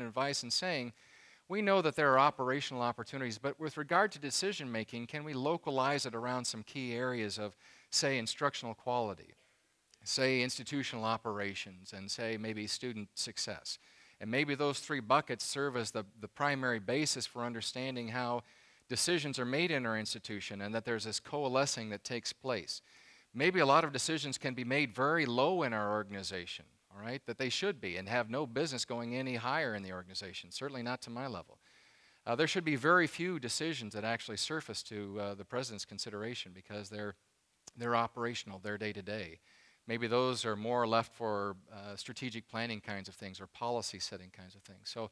advice and saying, we know that there are operational opportunities, but with regard to decision making, can we localize it around some key areas of, say, instructional quality, say, institutional operations, and say, maybe student success? And maybe those three buckets serve as the primary basis for understanding how decisions are made in our institution and that there's this coalescing that takes place. Maybe a lot of decisions can be made very low in our organization, all right, that they should be and have no business going any higher in the organization, certainly not to my level. There should be very few decisions that actually surface to the president's consideration because they're operational, they're day-to-day. Maybe those are more left for strategic planning kinds of things or policy setting kinds of things. So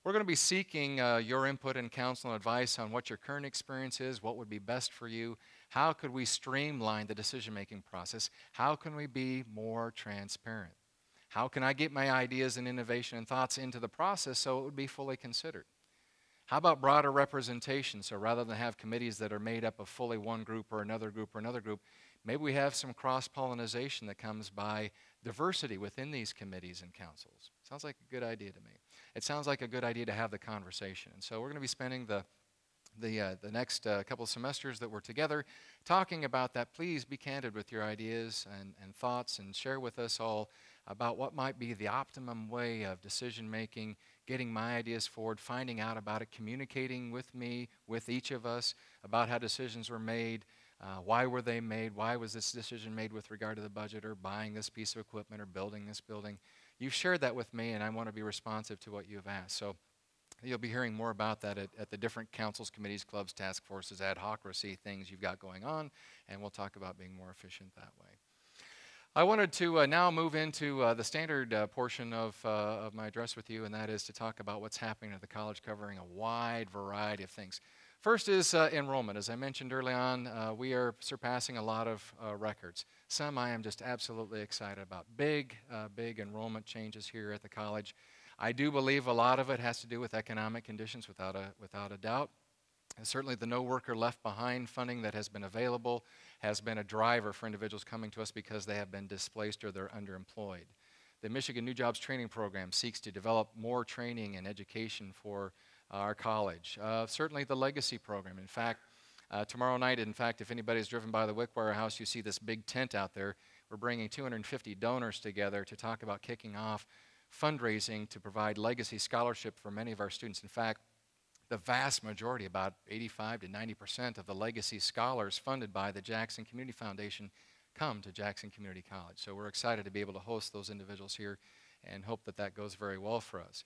we're going to be seeking your input and counsel and advice on what your current experience is, what would be best for you, how could we streamline the decision-making process, how can we be more transparent, how can I get my ideas and innovation and thoughts into the process so it would be fully considered. How about broader representation? So rather than have committees that are made up of fully one group or another group or another group, maybe we have some cross-pollination that comes by diversity within these committees and councils. Sounds like a good idea to me. It sounds like a good idea to have the conversation. And so we're going to be spending the next couple of semesters that we're together talking about that. Please be candid with your ideas and thoughts and share with us all about what might be the optimum way of decision making, getting my ideas forward, finding out about it, communicating with me, with each of us about how decisions were made, why were they made, why was this decision made with regard to the budget or buying this piece of equipment or building this building. You've shared that with me and I want to be responsive to what you've asked. So you'll be hearing more about that at the different councils, committees, clubs, task forces, adhocracy things you've got going on, and we'll talk about being more efficient that way. I wanted to now move into the standard portion of my address with you, and that is to talk about what's happening at the college, covering a wide variety of things. First is enrollment. As I mentioned early on, we are surpassing a lot of records. Some I am just absolutely excited about. Big enrollment changes here at the college. I do believe a lot of it has to do with economic conditions, without a doubt. And certainly the No Worker Left Behind funding that has been available has been a driver for individuals coming to us because they have been displaced or they're underemployed. The Michigan New Jobs Training Program seeks to develop more training and education for our college. Certainly the Legacy Program. In fact, tomorrow night, if anybody's driven by the Wickwire House, you see this big tent out there. We're bringing 250 donors together to talk about kicking off fundraising to provide legacy scholarship for many of our students. In fact, the vast majority, about 85 to 90% of the legacy scholars funded by the Jackson Community Foundation come to Jackson Community College. So we're excited to be able to host those individuals here and hope that that goes very well for us.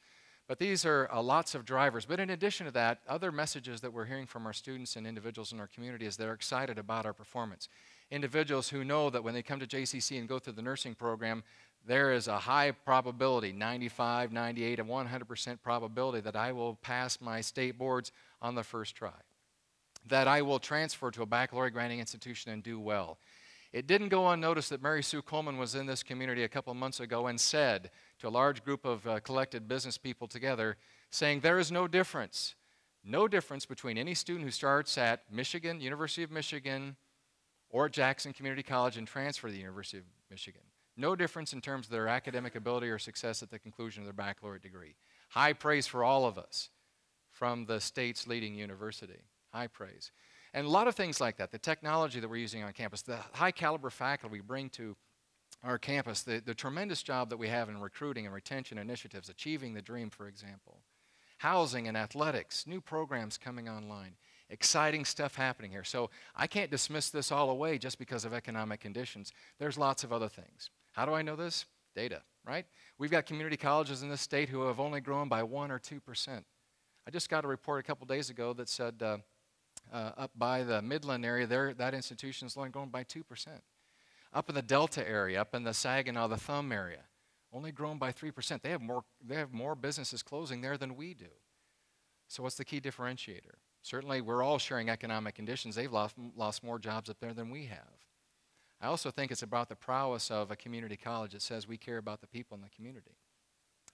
But these are lots of drivers. But in addition to that, other messages that we're hearing from our students and individuals in our community is they're excited about our performance. Individuals who know that when they come to JCC and go through the nursing program, there is a high probability, 95, 98, and 100% probability that I will pass my state boards on the first try, that I will transfer to a baccalaureate granting institution and do well. It didn't go unnoticed that Mary Sue Coleman was in this community a couple of months ago and said to a large group of collected business people together, saying there is no difference between any student who starts at Michigan, University of Michigan, or at Jackson Community College and transfer to the University of Michigan. No difference in terms of their academic ability or success at the conclusion of their baccalaureate degree. High praise for all of us from the state's leading university. High praise. And a lot of things like that, the technology that we're using on campus, the high caliber faculty we bring to our campus, the tremendous job that we have in recruiting and retention initiatives, Achieving the Dream, for example. Housing and athletics, new programs coming online. Exciting stuff happening here. So I can't dismiss this all away just because of economic conditions. There's lots of other things. How do I know this? Data, right? We've got community colleges in this state who have only grown by 1 or 2%. I just got a report a couple days ago that said up by the Midland area, that institution is only grown by 2%. Up in the Delta area, up in the Saginaw, the Thumb area, only grown by 3%. They have more businesses closing there than we do. So what's the key differentiator? Certainly, we're all sharing economic conditions. They've lost more jobs up there than we have. I also think it's about the prowess of a community college that says we care about the people in the community.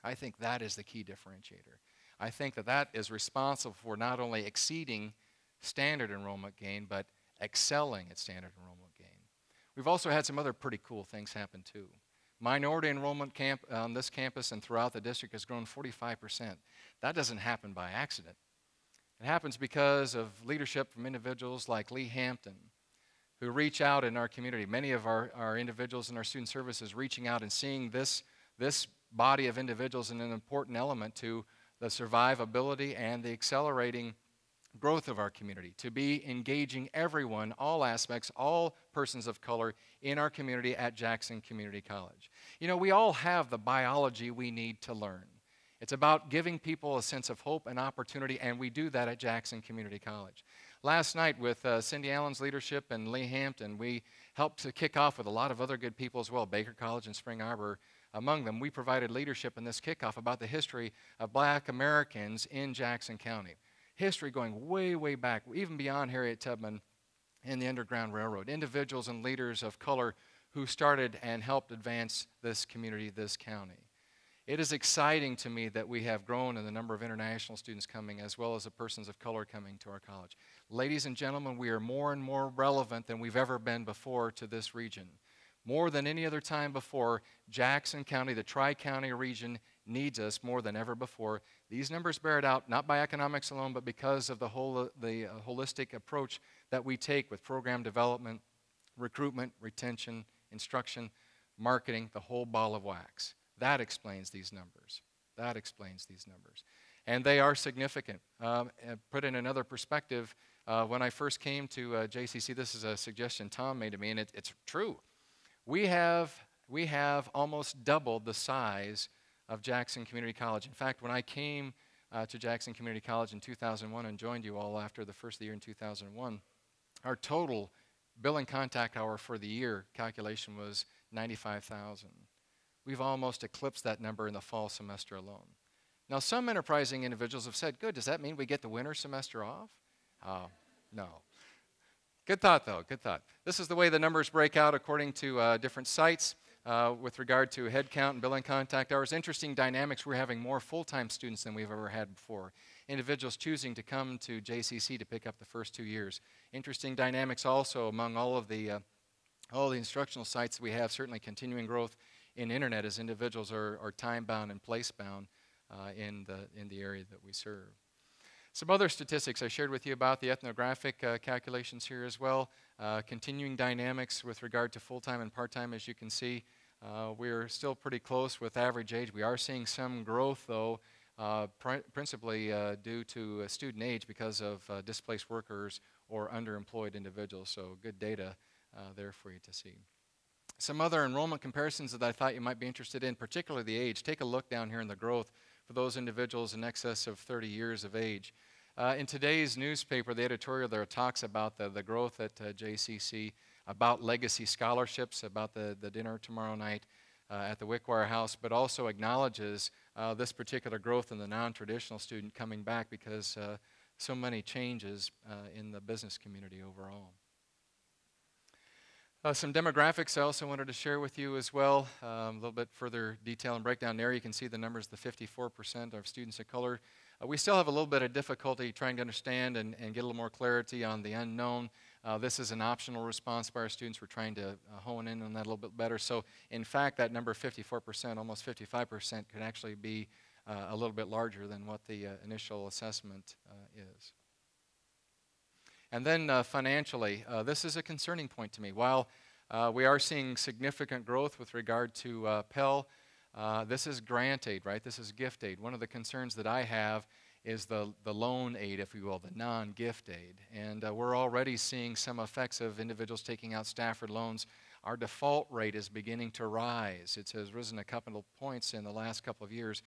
I think that is the key differentiator. I think that is responsible for not only exceeding standard enrollment gain, but excelling at standard enrollment gain. We've also had some other pretty cool things happen too. Minority enrollment on this campus and throughout the district has grown 45%. That doesn't happen by accident. It happens because of leadership from individuals like Lee Hampton, who reach out in our community. Many of our individuals in our student services reaching out and seeing this body of individuals as an important element to the survivability and the accelerating growth of our community, to be engaging everyone, all aspects, all persons of color in our community at Jackson Community College. You know, we all have the biology we need to learn. It's about giving people a sense of hope and opportunity, and we do that at Jackson Community College. Last night, with Cindy Allen's leadership and Lee Hampton, we helped to kick off with a lot of other good people as well, Baker College and Spring Arbor among them. We provided leadership in this kickoff about the history of Black Americans in Jackson County. History going way, way back, even beyond Harriet Tubman and the Underground Railroad. Individuals and leaders of color who started and helped advance this community, this county. It is exciting to me that we have grown in the number of international students coming as well as the persons of color coming to our college. Ladies and gentlemen, we are more and more relevant than we've ever been before to this region. More than any other time before, Jackson County, the Tri-County region, needs us more than ever before. These numbers bear it out, not by economics alone, but because of the holistic approach that we take with program development, recruitment, retention, instruction, marketing, the whole ball of wax. That explains these numbers. That explains these numbers. And they are significant. Put in another perspective, when I first came to JCC, this is a suggestion Tom made to me, and it's true. We have almost doubled the size of Jackson Community College. In fact, when I came to Jackson Community College in 2001 and joined you all after the first of the year in 2001, our total billing contact hour for the year calculation was 95,000. We've almost eclipsed that number in the fall semester alone. Now, some enterprising individuals have said, good, does that mean we get the winter semester off? No. Good thought, though, good thought. This is the way the numbers break out according to different sites with regard to head count and billing contact hours. Interesting dynamics. We're having more full-time students than we've ever had before. Individuals choosing to come to JCC to pick up the first 2 years. Interesting dynamics also among all the instructional sites we have, certainly continuing growth in internet as individuals are time-bound and place-bound in the area that we serve. Some other statistics I shared with you about the ethnographic calculations here as well. Continuing dynamics with regard to full-time and part-time, as you can see. We're still pretty close with average age. We are seeing some growth, though, principally due to student age because of displaced workers or underemployed individuals. So good data there for you to see. Some other enrollment comparisons that I thought you might be interested in, particularly the age. Take a look down here in the growth for those individuals in excess of 30 years of age. In today's newspaper, the editorial there talks about the growth at JCC, about legacy scholarships, about the dinner tomorrow night at the Wickwire House, but also acknowledges this particular growth in the non-traditional student coming back because so many changes in the business community overall. Some demographics I also wanted to share with you as well. A little bit further detail and breakdown there. You can see the numbers, the 54% of students of color. We still have a little bit of difficulty trying to understand and get a little more clarity on the unknown. This is an optional response by our students. We're trying to hone in on that a little bit better. So in fact, that number 54%, almost 55%, could actually be a little bit larger than what the initial assessment is. And then financially, this is a concerning point to me. While we are seeing significant growth with regard to Pell, this is grant aid, right? This is gift aid. One of the concerns that I have is the loan aid, if you will, the non-gift aid. And we're already seeing some effects of individuals taking out Stafford loans. Our default rate is beginning to rise. It has risen a couple of points in the last couple of years.